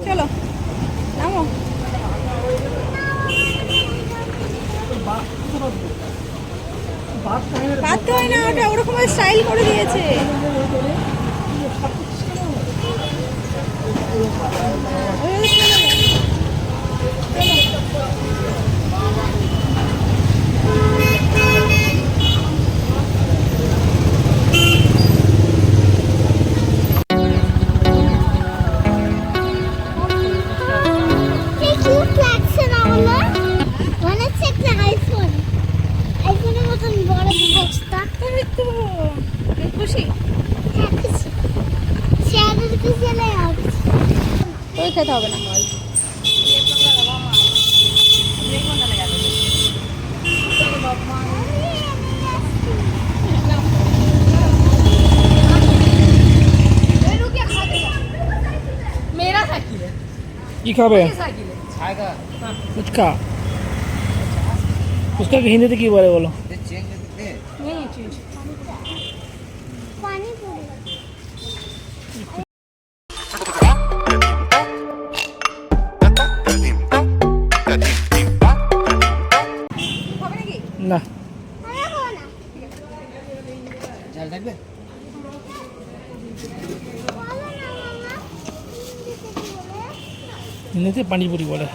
চলো নামো। বাধ্য হয় না, ওটা ওরকম স্টাইল করে দিয়েছে। খুশি তোর খেতে হবে না। কি খাবে? ফুচকা। ফুচকাকে হিন্দিতে কি বলে বলো? না হিন্দিতে পানিপুরি বলে।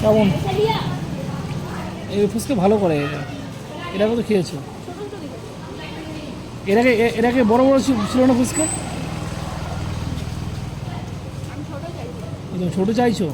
কেমন এই ফুচকা ভালো করে? এরা কত খেয়েছো? এরাকে বড় বড় ছিল না ফুচকা? ছোট চাইছো?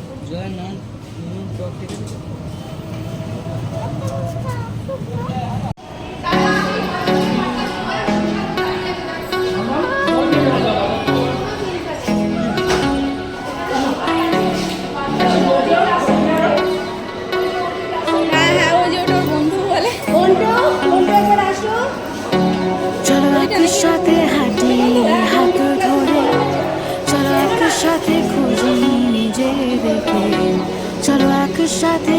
সাথে হাঁটি হাত ধরে, চলো একসাথে খুঁজি নিজে দেখে, চলো একসাথে